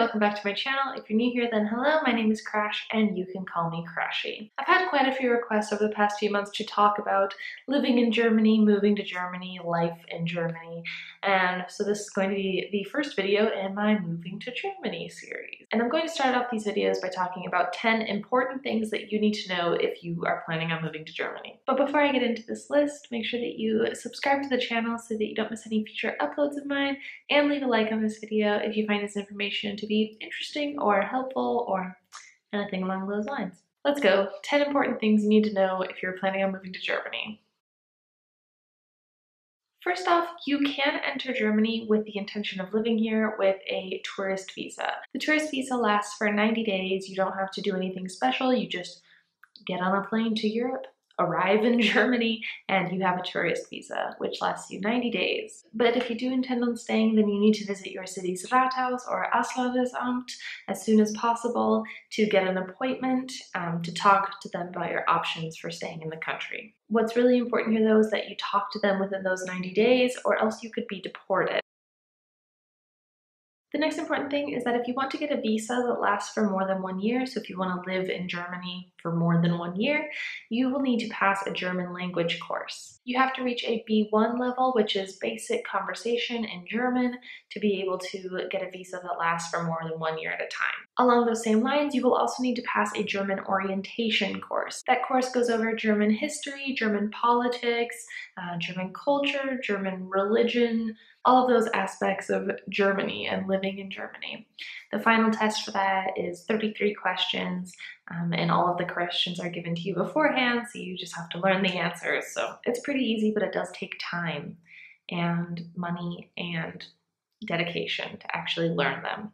welcome back to my channel. If you're new here, then hello, my name is Crash and you can call me Crashy. I've had quite a few requests over the past few months to talk about living in Germany, moving to Germany, life in Germany, and so this is going to be the first video in my Moving to Germany series. And I'm going to start off these videos by talking about 10 important things that you need to know if you are planning on moving to Germany. But before I get into this list, make sure that you subscribe to the channel so that you don't miss any future uploads of mine, and leave a like on this video if you find this information to be interesting or helpful or anything along those lines. Let's go. 10 important things you need to know if you're planning on moving to Germany. First off, you can enter Germany with the intention of living here with a tourist visa. The tourist visa lasts for 90 days. You don't have to do anything special. You just get on a plane to Europe, arrive in Germany, and you have a tourist visa, which lasts you 90 days. But if you do intend on staying, then you need to visit your city's Rathaus or Auslandesamt as soon as possible to get an appointment to talk to them about your options for staying in the country. What's really important here, though, is that you talk to them within those 90 days, or else you could be deported. The next important thing is that if you want to get a visa that lasts for more than 1 year, so if you want to live in Germany for more than 1 year, you will need to pass a German language course. You have to reach a B1 level, which is basic conversation in German, to be able to get a visa that lasts for more than 1 year at a time. Along those same lines, you will also need to pass a German orientation course. That course goes over German history, German politics, German culture, German religion, all of those aspects of Germany and living in Germany. The final test for that is 33 questions, and all of the questions are given to you beforehand, so you just have to learn the answers. So it's pretty easy, but it does take time and money and dedication to actually learn them.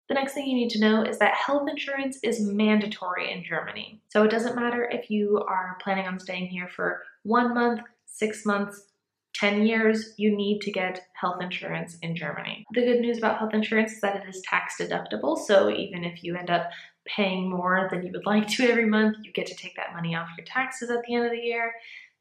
The next thing you need to know is that health insurance is mandatory in Germany. So it doesn't matter if you are planning on staying here for 1 month, 6 months, 10 years, you need to get health insurance in Germany. The good news about health insurance is that it is tax deductible, so even if you end up paying more than you would like to every month, you get to take that money off your taxes at the end of the year,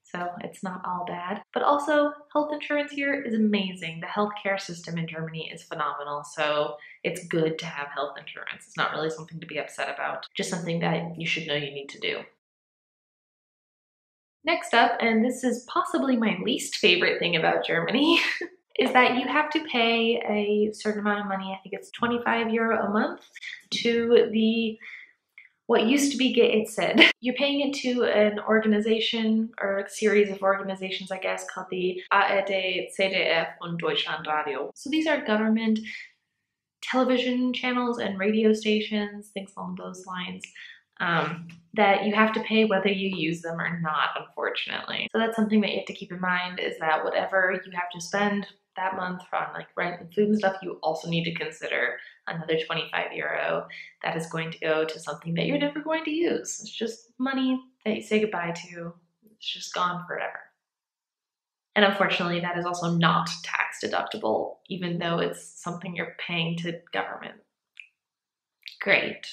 so it's not all bad. But also, health insurance here is amazing. The healthcare system in Germany is phenomenal, so it's good to have health insurance. It's not really something to be upset about, just something that you should know you need to do. Next up, and this is possibly my least favorite thing about Germany, is that you have to pay a certain amount of money, I think it's 25 euro a month, to what used to be GEZ. You're paying it to an organization, or a series of organizations, I guess, called the ARD, ZDF und Deutschlandradio. So these are government television channels and radio stations, things along those lines, that you have to pay whether you use them or not, unfortunately. So that's something that you have to keep in mind, is that whatever you have to spend that month on like rent and food and stuff, you also need to consider another 25 euro that is going to go to something that you're never going to use. It's just money that you say goodbye to. It's just gone forever. And unfortunately, that is also not tax deductible, even though it's something you're paying to government. Great.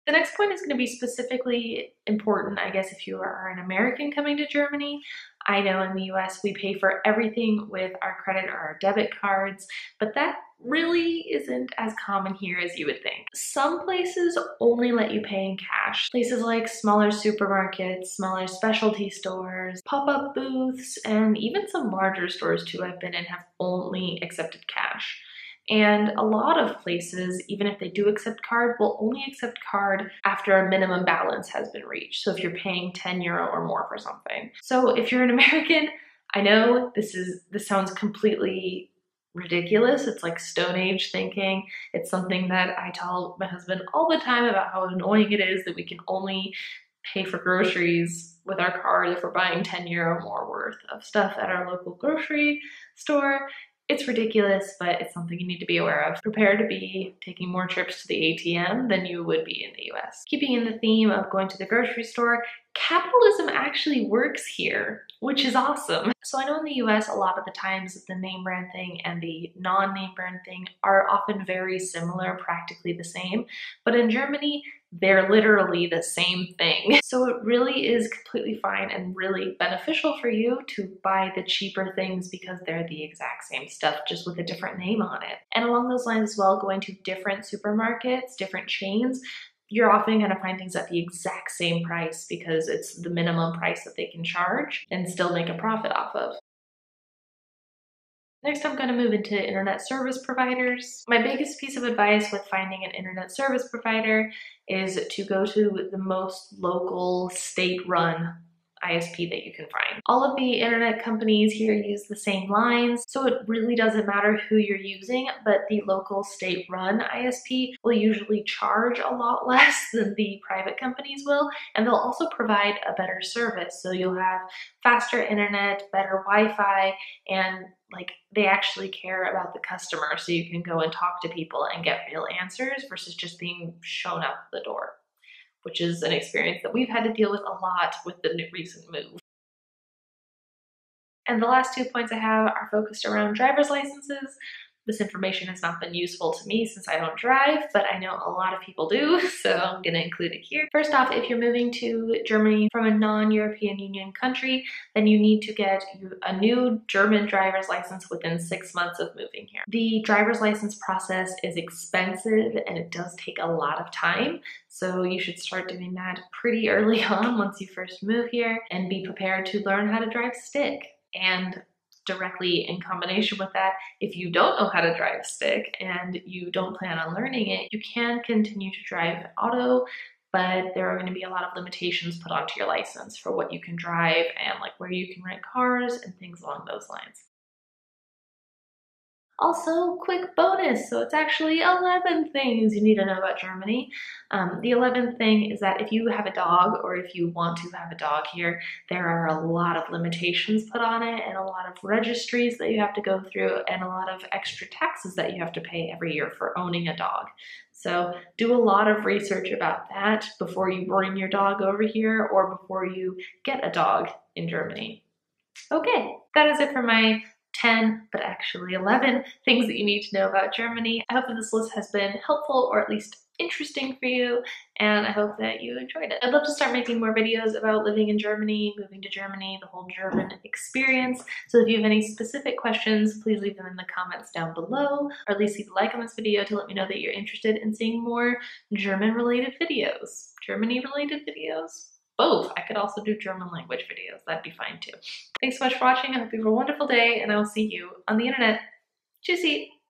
The next point is going to be specifically important, I guess, if you are an American coming to Germany. I know in the US we pay for everything with our credit or our debit cards, but that really isn't as common here as you would think. Some places only let you pay in cash. Places like smaller supermarkets, smaller specialty stores, pop-up booths, and even some larger stores too I've been in have only accepted cash. And a lot of places, even if they do accept card, will only accept card after a minimum balance has been reached. So if you're paying 10 euro or more for something. So if you're an American, I know this sounds completely ridiculous. It's like Stone Age thinking. It's something that I tell my husband all the time about how annoying it is that we can only pay for groceries with our card if we're buying 10 euro more worth of stuff at our local grocery store. It's ridiculous, but it's something you need to be aware of. Prepare to be taking more trips to the ATM than you would be in the US. Keeping in the theme of going to the grocery store, capitalism actually works here, which is awesome. So I know in the US, a lot of the times the name brand thing and the non-name brand thing are often very similar, practically the same. But in Germany, they're literally the same thing. So it really is completely fine and really beneficial for you to buy the cheaper things because they're the exact same stuff, just with a different name on it. And along those lines as well, going to different supermarkets, different chains, you're often going to find things at the exact same price because it's the minimum price that they can charge and still make a profit off of. Next, I'm going to move into internet service providers. My biggest piece of advice with finding an internet service provider is to go to the most local state-run ISP that you can find. All of the internet companies here use the same lines, so it really doesn't matter who you're using, but the local state-run ISP will usually charge a lot less than the private companies will, and they'll also provide a better service. So you'll have faster internet, better Wi-Fi, and they actually care about the customer, so you can go and talk to people and get real answers versus just being shown up the door, which is an experience that we've had to deal with a lot with the recent move. And the last 2 points I have are focused around driver's licenses. This information has not been useful to me since I don't drive, but I know a lot of people do, so I'm going to include it here. First off, if you're moving to Germany from a non-European Union country, then you need to get a new German driver's license within 6 months of moving here. The driver's license process is expensive and it does take a lot of time, so you should start doing that pretty early on once you first move here, and be prepared to learn how to drive stick. And directly in combination with that, if you don't know how to drive stick and you don't plan on learning it, you can continue to drive auto, but there are going to be a lot of limitations put onto your license for what you can drive and where you can rent cars and things along those lines. Also, quick bonus, so it's actually 11 things you need to know about Germany. The 11th thing is that if you have a dog, or if you want to have a dog here, there are a lot of limitations put on it and a lot of registries that you have to go through and a lot of extra taxes that you have to pay every year for owning a dog. So do a lot of research about that before you bring your dog over here or before you get a dog in Germany. Okay, that is it for my 10, but actually 11 things that you need to know about Germany. I hope that this list has been helpful or at least interesting for you, and I hope that you enjoyed it. I'd love to start making more videos about living in Germany, moving to Germany, the whole German experience. So if you have any specific questions, please leave them in the comments down below, or at least leave a like on this video to let me know that you're interested in seeing more German-related videos. Germany-related videos? Both. I could also do German language videos. That'd be fine too. Thanks so much for watching. I hope you have a wonderful day, and I will see you on the internet. Tschüssi!